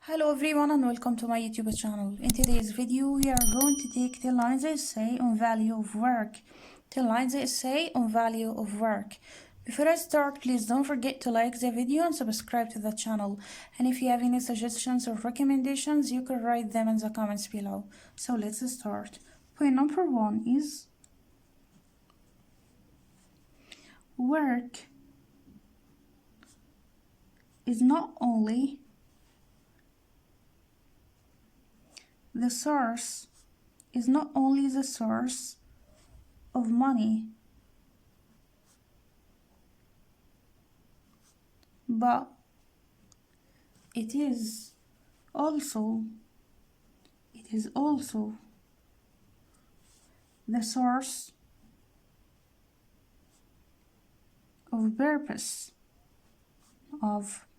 Hello everyone and welcome to my YouTube channel. In today's video we are going to take 10 lines essay on value of work. 10 lines essay on value of work. Before I start, please don't forget to like the video and subscribe to the channel. And if you have any suggestions or recommendations, you can write them in the comments below. So let's start. Point number 1 is work is not only the source of money, but it is also the source of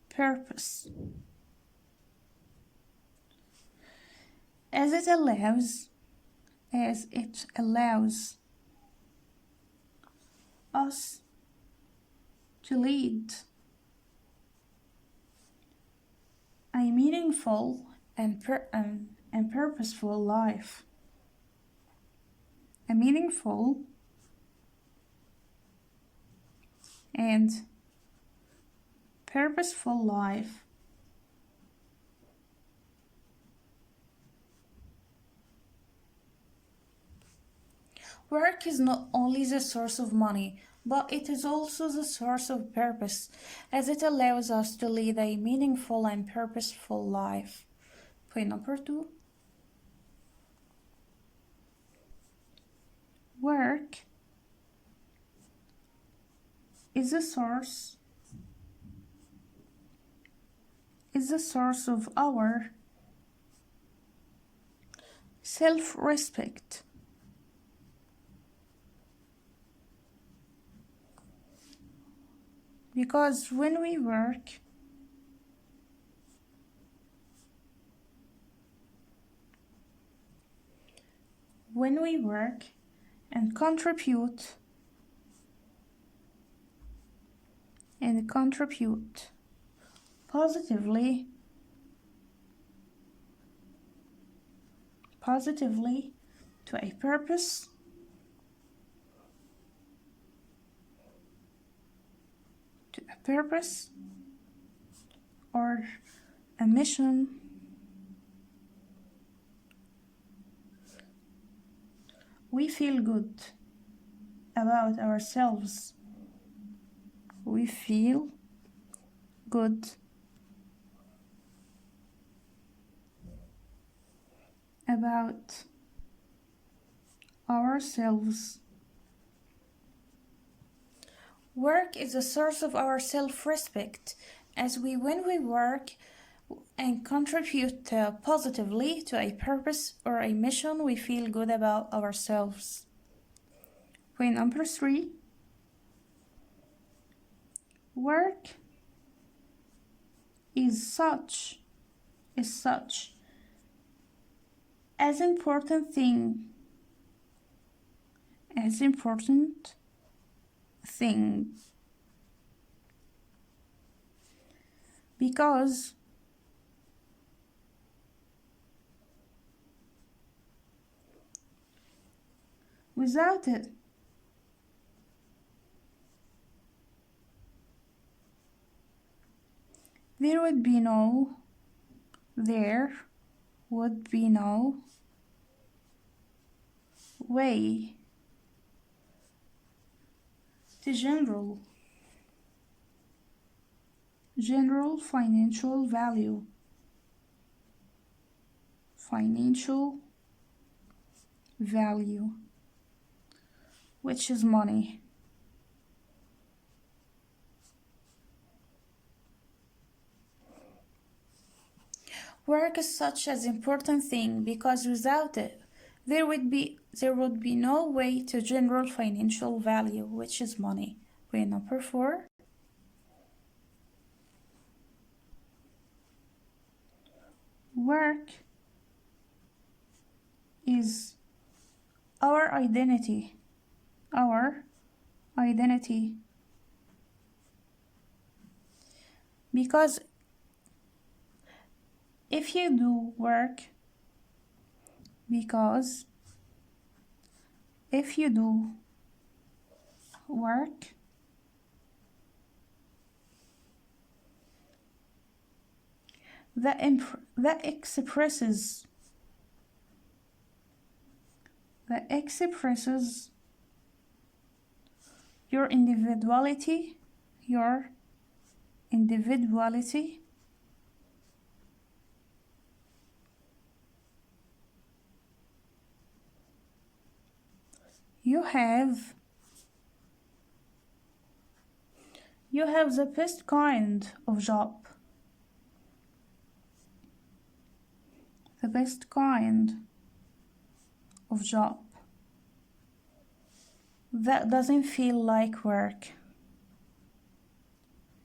purpose, as it allows us to lead a meaningful and purposeful life. A meaningful and purposeful life Work is not only the source of money, but it is also the source of purpose, as it allows us to lead a meaningful and purposeful life. Point number 2. Work is the source of our self-respect. Because when we work, and contribute positively to a purpose, or a mission, we feel good about ourselves. We feel good about ourselves. Work is a source of our self-respect, as when we work and contribute positively to a purpose or a mission, we feel good about ourselves. Point number 3. Work is such as important thing because without it there would be no way to general financial value, which is money. Work is such an important thing because without it, there would be no way to general financial value, which is money. Point number 4. Work is our identity. Because If you do work because if you do work that expresses your individuality, you have the best kind of job. The best kind of job that doesn't feel like work.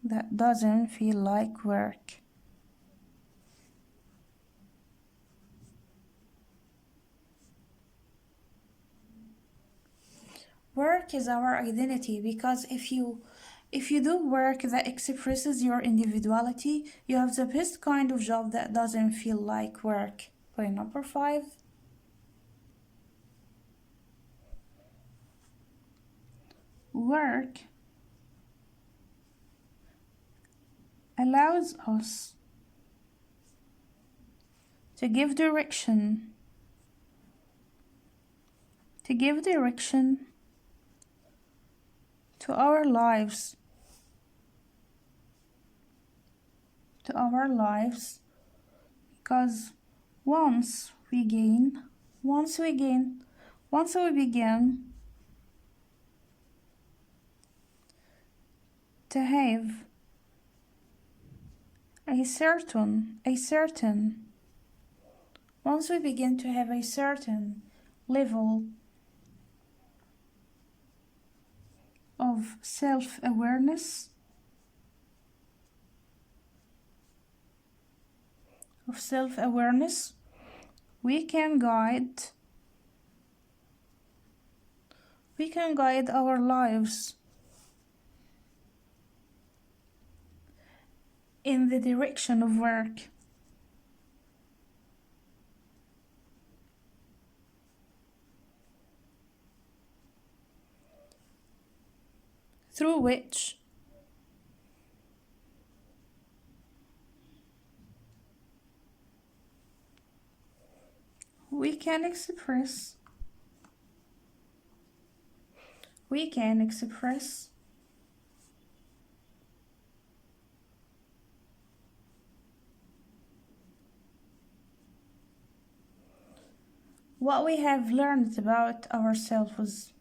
That doesn't feel like work. Work is our identity, because if you do work that expresses your individuality, you have the best kind of job that doesn't feel like work. Point number 5. Work allows us to give direction to our lives, because once we begin to have a certain level of self-awareness, we can guide our lives in the direction of work, through which we can express what we have learned about ourselves.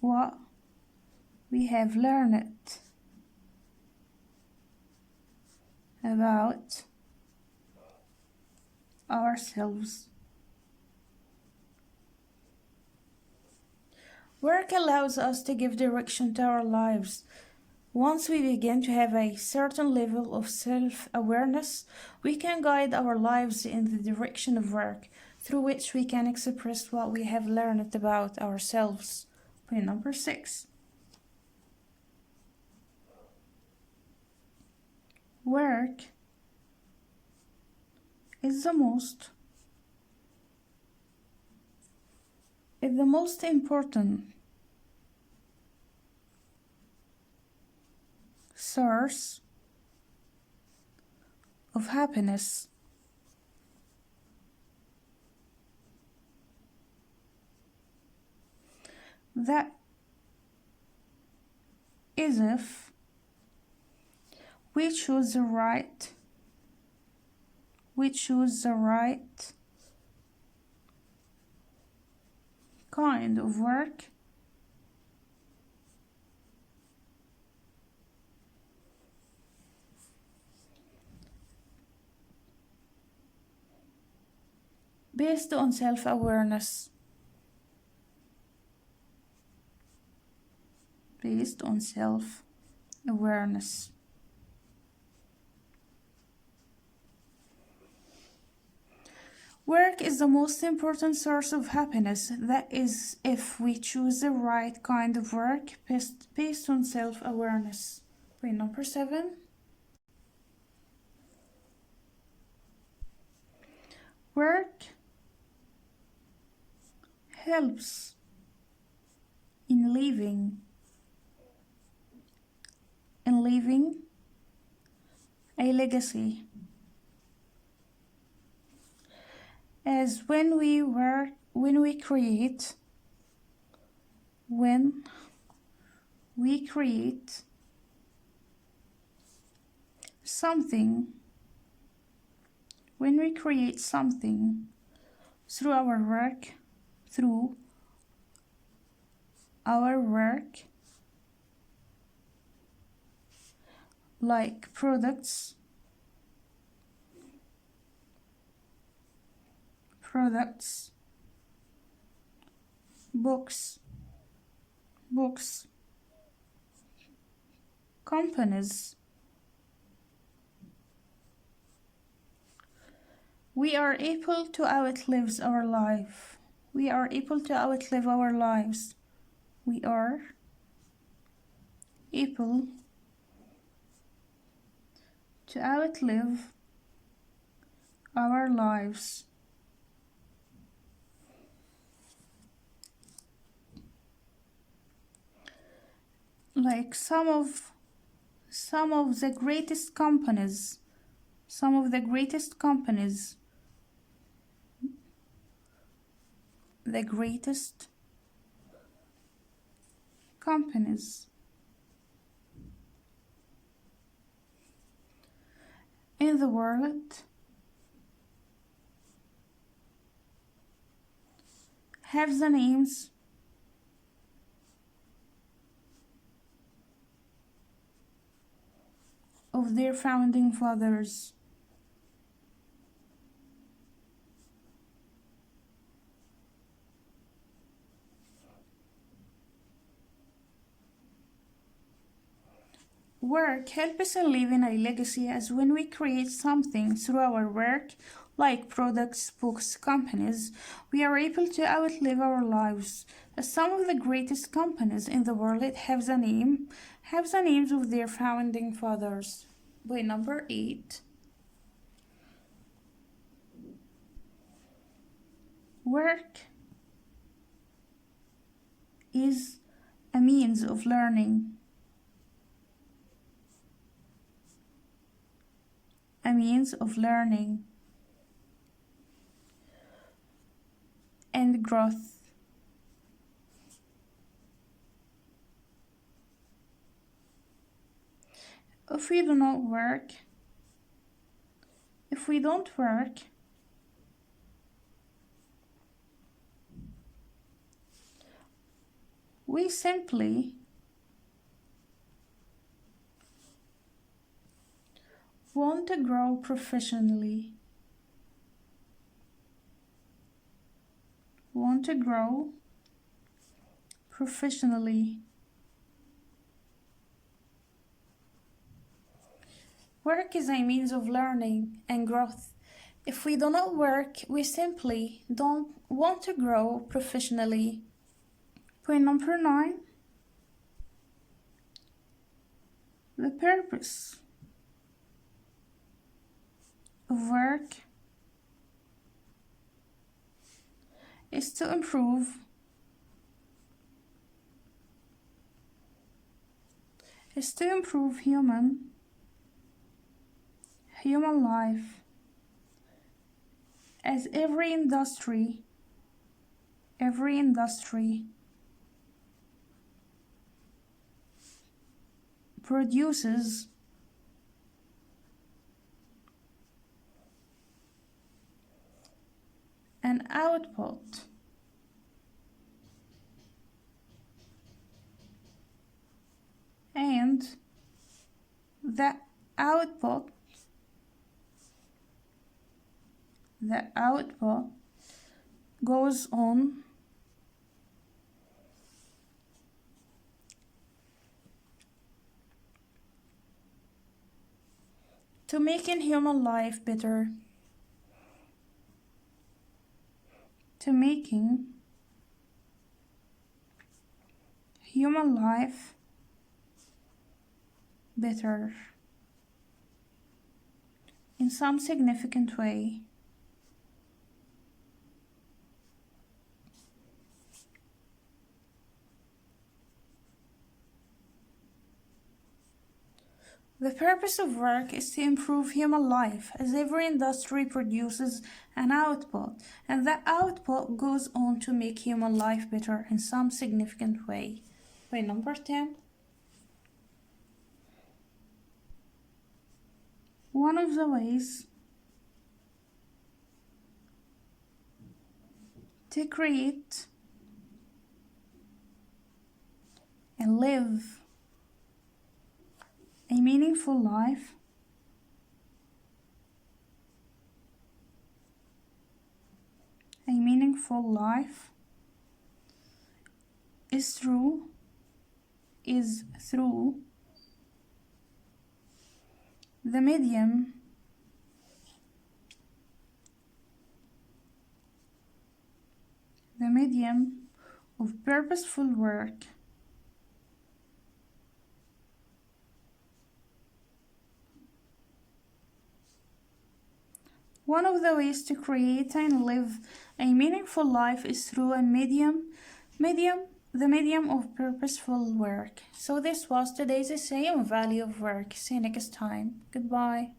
What we have learned about ourselves. Work allows us to give direction to our lives. Once we begin to have a certain level of self-awareness, we can guide our lives in the direction of work, through which we can express what we have learned about ourselves. Point number 6. Work is the most important source of happiness. That is if we choose the right kind of work based on self-awareness. Work is the most important source of happiness. That is, if we choose the right kind of work based on self-awareness. Point number 7. Work helps in leaving a legacy. As when we create something, through our work, like products, books, companies, we are able to outlive our life. We are able to outlive our lives. We are able to outlive our lives. Like some of the greatest companies, in the world have the names of their founding fathers. Work helps us in leaving a legacy, as when we create something through our work, like products, books, companies, we are able to outlive our lives. As some of the greatest companies in the world have the names of their founding fathers. Point number 8. Work is a means of learning. And growth. If we don't work, we simply want to grow professionally. Work is a means of learning and growth. If we do not work, we simply don't want to grow professionally. Point number 9. The purpose of work is to improve human life, as every industry produces an output, and the output goes on to making human life better. to making human life better in some significant way. The purpose of work is to improve human life, as every industry produces an output, and that output goes on to make human life better in some significant way. Point number 10. One of the ways to create and live a meaningful life is through the medium of purposeful work. One of the ways to create and live a meaningful life is through the medium of purposeful work. So this was today's essay on value of work. See you next time. Goodbye.